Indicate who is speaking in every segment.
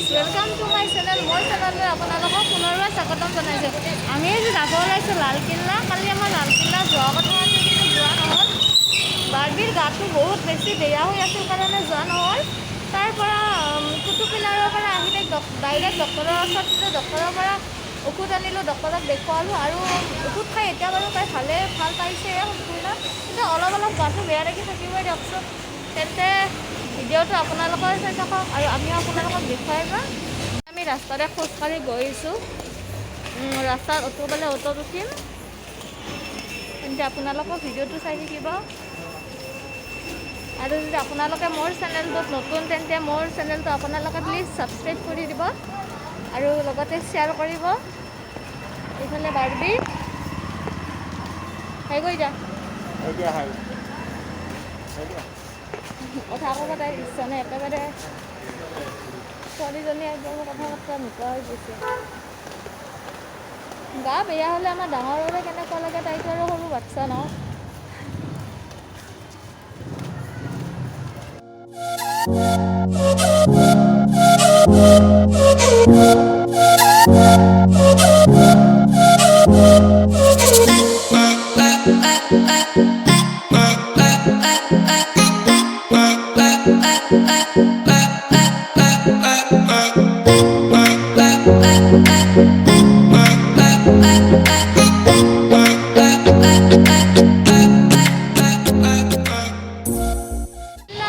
Speaker 1: Welcome to my channel more channel আপোনালোকক পুনৰবাৰ স্বাগতম জনাইছো। আমি আজি যাব ওলাইছো লালকিল্লা। কালি আমাৰ লালকিল্লা যোৱা কথা আছিল কিন্তু যোৱা নহ'ল। বাৰ্বিৰ গাটো বহুত বেছি বেয়া হৈ আছিল কাৰণে যোৱা নহ'ল। তাৰ পৰা কুতুবমিনাৰৰ পৰা আহি ডাইৰেক্ট ডক্টৰৰ ওচৰত ডক্টৰৰ পৰা ঔষধ আনিলোঁ, ডক্টৰক দেখুৱালোঁ আৰু ঔষধ খাই এতিয়া বাৰু তাই ভাল পাইছে সম্পূৰ্ণ, কিন্তু অলপ গাটো বেয়া লাগি থাকিবই দিয়কচোন। তেন্তে ভিডিঅ'টো আপোনালোকৰ চাই থাকক আৰু আমিও আপোনালোকক দেখুৱাই যাম। আমি ৰাস্তাৰে খোজকাঢ়ি গৈছোঁ, ৰাস্তাত অটো পালে অটোত উঠিম। তেন্তে আপোনালোকক ভিডিঅ'টো চাই থাকিব আৰু যদি আপোনালোকে মোৰ চেনেলটোত নতুন তেন্তে মোৰ চেনেলটো আপোনালোকে প্লিজ ছাবস্ক্ৰাইব কৰি দিব আৰু লগতে শ্বেয়াৰ কৰিব। এইফালে বাৰ্বি হাই গৈ যা কথা ক'ব তাইৰ ইচ্ছা নাই, একেবাৰে ছোৱালীজনী একদম কথা বতৰা নোপোৱা হৈ গৈছে। গা বেয়া হ'লে আমাৰ ডাঙৰৰে কেনেকুৱা লাগে, তাইতো আৰু সৰু বাচ্ছা ন।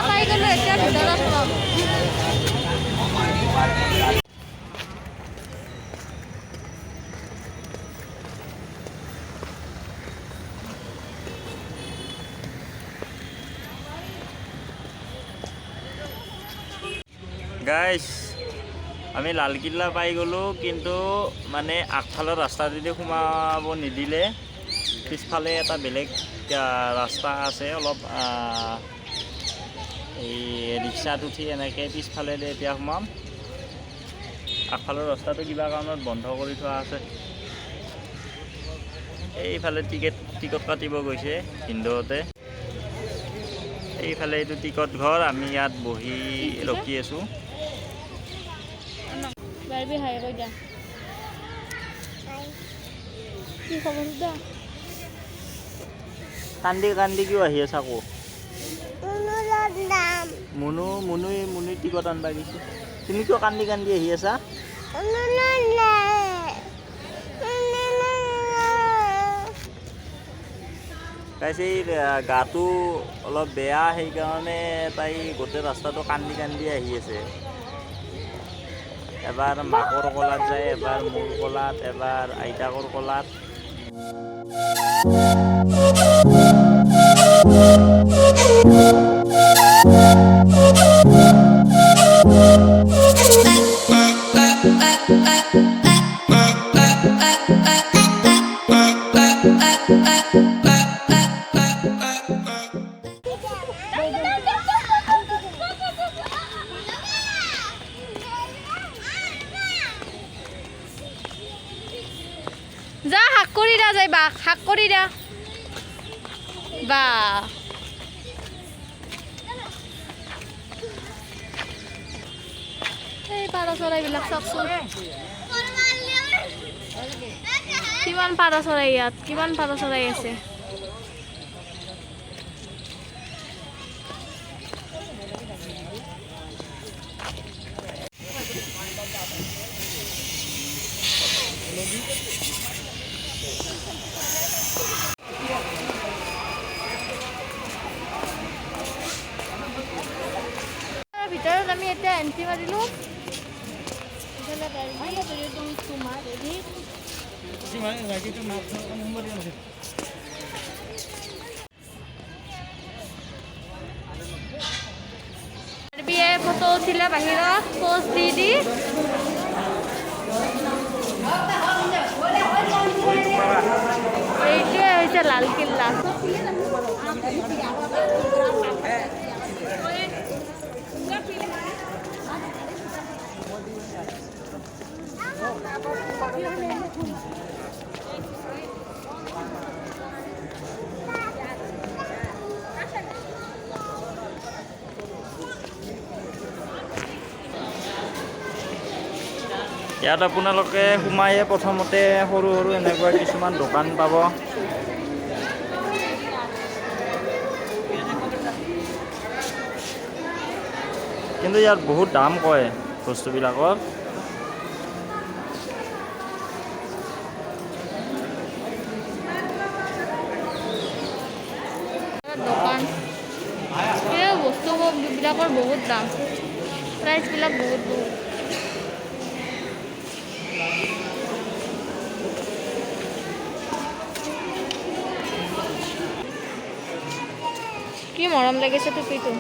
Speaker 1: পাই গ'লো এতিয়া ভিতৰত সোমাম।
Speaker 2: গাইজ আমি লালকিল্লা পাই গ'লোঁ, কিন্তু মানে আগফালৰ ৰাস্তাটোদি সোমাব নিদিলে। পিছফালে এটা বেলেগ ৰাস্তা আছে, অলপ এই ৰিক্সাত উঠি এনেকৈ পিছফালে এতিয়া সোমাম। আগফালৰ ৰাস্তাটো কিবা কাৰণত বন্ধ কৰি থোৱা আছে। এইফালে টিকট কাটিব গৈছে ভিনদেউহঁতে। এইফালে এইটো টিকট ঘৰ, আমি ইয়াত বহি ৰখি আছোঁ।
Speaker 1: বাৰ্বি হাই গৈ যা। কি খবৰ দা?
Speaker 2: কান্দি কান্দি কিয় আহি আছে আকৌ? মুনুই টিকট আনবা গৈছে। তুমি কিয় কান্দি কান্দি আহি আছা? তাইছে গাটো অলপ বেয়া, সেইকাৰণে তাই গোটেই ৰাস্তাটো কান্দি কান্দি আহি আছে। এবাৰ মাকৰ কোলাত যায়, এবাৰ মোৰ কোলাত, এবাৰ আইতাকৰ কোলাত।
Speaker 1: যা হাক কৰি দা, যাই বাক হাক কৰি দা। বা এই পাৰ চৰাইবিলাক চাওকচোন, কিমান পাৰ চৰাই ইয়াত, কিমান পাৰ চৰাই আছে। ভিতৰত আমি এতিয়া এণ্ট্ৰি মাৰিলোঁ। বাৰ্বিয়ে ফটো উঠিলে বাহিৰত প'জ দি। এইটোৱে হৈছে লালকিল্লা।
Speaker 2: ইয়াত আপোনালোকে সোমায়ে প্ৰথমতে সৰু সৰু এনেকুৱা কিছুমান দোকান পাব। কিন্তু ইয়াত বহুত দাম কয় বস্তুবিলাকৰ।
Speaker 1: দোকান এই বস্তুবিলাকৰ বহুত দাম, প্ৰাইচবিলাক বহুত বহুত। কি মৰম লাগিছে টুপিটো।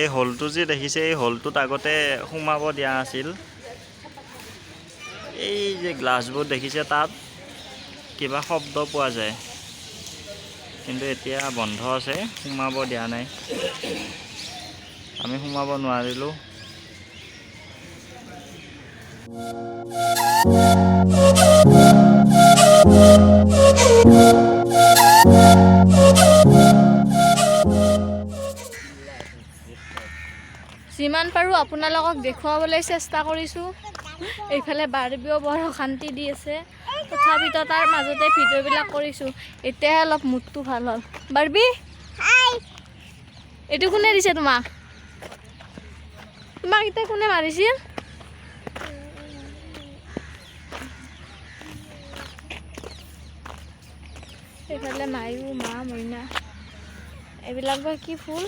Speaker 2: এই হলটো যে দেখিছে, এই হলটোত আগতে সোমাব দিয়া আছিল। এই যে গ্লাছবোৰ দেখিছে, তাত কিবা শব্দ পোৱা যায়, কিন্তু এতিয়া বন্ধ আছে, সোমাব দিয়া নাই। আমি সোমাব নোৱাৰিলোঁ।
Speaker 1: যিমান পাৰোঁ আপোনালোকক দেখুৱাবলৈ চেষ্টা কৰিছোঁ। এইফালে বাৰ্বিও বৰ অশান্তি দি আছে, তথাপিতো তাৰ মাজতে ভিডিঅ'বিলাক কৰিছোঁ। এতিয়াহে অলপ মুডটো ভাল হ'ল। বাৰ্বি, এইটো কোনে দিছে তোমাক? তোমাক এতিয়া কোনে মাৰিছিল? এইফালে মায়ু, মা, মইনা, এইবিলাক বা কি ফুল,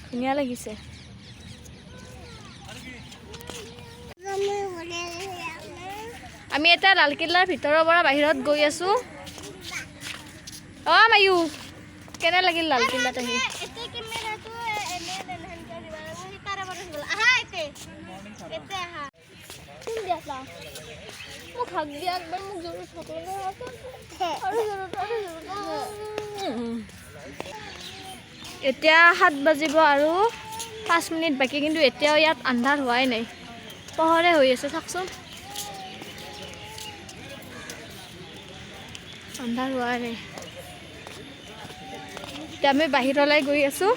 Speaker 1: ধুনীয়া লাগিছে। আমি এতিয়া লালকিল্লাৰ ভিতৰৰ পৰা বাহিৰত গৈ আছোঁ। অঁ মায়ু, কেনে লাগিল লালকিল্লাত আহি? এতিয়া 7 বাজিব আৰু 5 মিনিট বাকী, কিন্তু এতিয়াও ইয়াত আন্ধাৰ হোৱাই নাই, পোহৰে হৈ আছে। চাওকচোন, আন্ধাৰ হোৱাই নাই। এতিয়া আমি বাহিৰলৈ গৈ আছোঁ।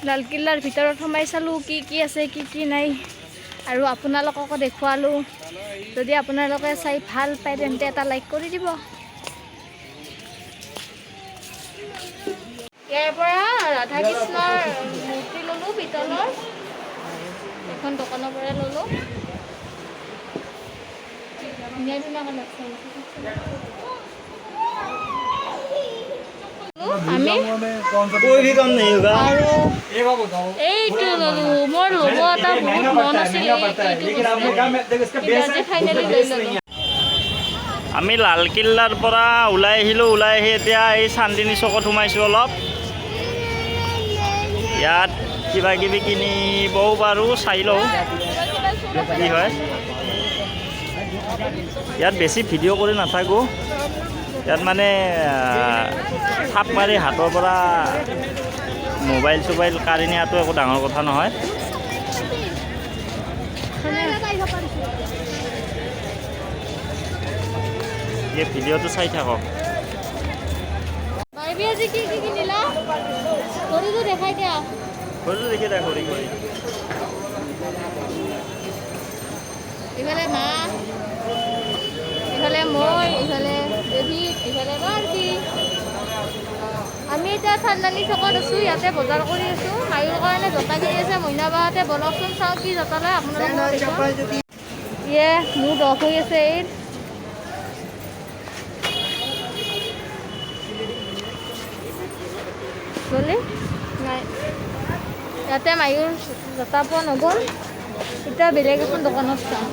Speaker 1: লালকিল্লাৰ ভিতৰত সোমাই চালোঁ কি কি আছে, কি কি নাই, আৰু আপোনালোককো দেখুৱালোঁ। যদি আপোনালোকে চাই ভাল পায় তেন্তে এটা লাইক কৰি দিব। ইয়াৰ পৰা ৰাধা কৃষ্ণৰ মূৰ্তি ল'লোঁ পিতলৰ, এখন দোকানৰ পৰা ল'লোঁ। ধুনীয়া ধুনীয়া কালেকশ্যন। আমি আৰু এইটো ল'লোঁ। মোৰ ল'ব এটা বহুত মন আছিলে, ফাইনেলি লৈ ল'লোঁ।
Speaker 2: আমি লালকিল্লাৰ পৰা ওলাই আহিলোঁ। ওলাই আহি এতিয়া এই চান্দিনী চকত সোমাইছোঁ অলপ। ইয়াত কিবা কিবি কিনিবও পাৰোঁ, চাই লওঁ কি হয়। ইয়াত বেছি ভিডিঅ' কৰি নাথাকোঁ। ইয়াত মানে থাপ মাৰি হাতৰ পৰা মোবাইল চোবাইল কাঢ়ি নিয়াটো একো ডাঙৰ কথা নহয়। এই ভিডিঅ'টো চাই থাকক।
Speaker 1: বাৰ্বি আজি কি কি কিনিলা? ঘড়ীটো দেখাই দিয়া।
Speaker 2: ঘড়ীটো দেখি দিয়া, ঘড়ী ঘড়ী।
Speaker 1: ইফালে মা, ইফালে মই, ইফালে বেবী, ইফালে বাৰ্বি। আমি এতিয়া চান্দানী চকত আছোঁ, ইয়াতে বজাৰ কৰি আছোঁ। মায়ুৰ কাৰণে জোতা কিনি আছে, মইনা বাহঁতে। বলকচোন চাওঁ কি জোতা লয় আপোনালোকে। ইয়ে মোৰ অফ হৈ আছে এই। গ'লে নাই, ইয়াতে মায়ুৰ জোতা পোৱা নগ'ল। এতিয়া বেলেগ এখন দোকানত চাওঁ।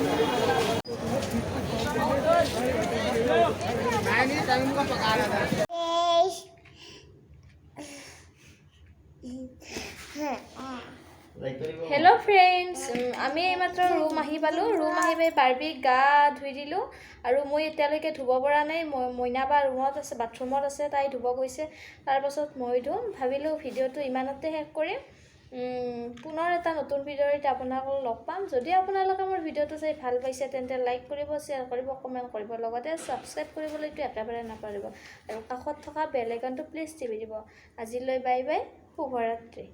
Speaker 1: হেল্ল' ফ্ৰেণ্ডছ, আমি এইমাত্ৰ ৰুম আহি পালোঁ। ৰুম আহি পাই বাৰ্বিক গা ধুই দিলোঁ আৰু মই এতিয়ালৈকে ধুব পৰা নাই। মইনা বা ৰুমত আছে, বাথৰুমত আছে, তাই ধুব গৈছে। তাৰপাছত মই ধুম। ভাবিলোঁ ভিডিঅ'টো ইমানতে শেষ কৰিম। পুনৰ এটা নতুন ভিডিঅ'ত আপোনালোকক লগ পাম। যদি আপোনালোকে মোৰ ভিডিঅ'টো চাই ভাল পাইছে তেন্তে লাইক কৰিব, শ্বেয়াৰ কৰিব, কমেণ্ট কৰিব, লগতে ছাবস্ক্ৰাইব কৰিবলৈতো একেবাৰে নাপাহৰিব আৰু কাষত থকা বেল আইকনটো প্লিজ টিপি দিব। আজিলৈ বাই বাই, শুভৰাত্ৰি।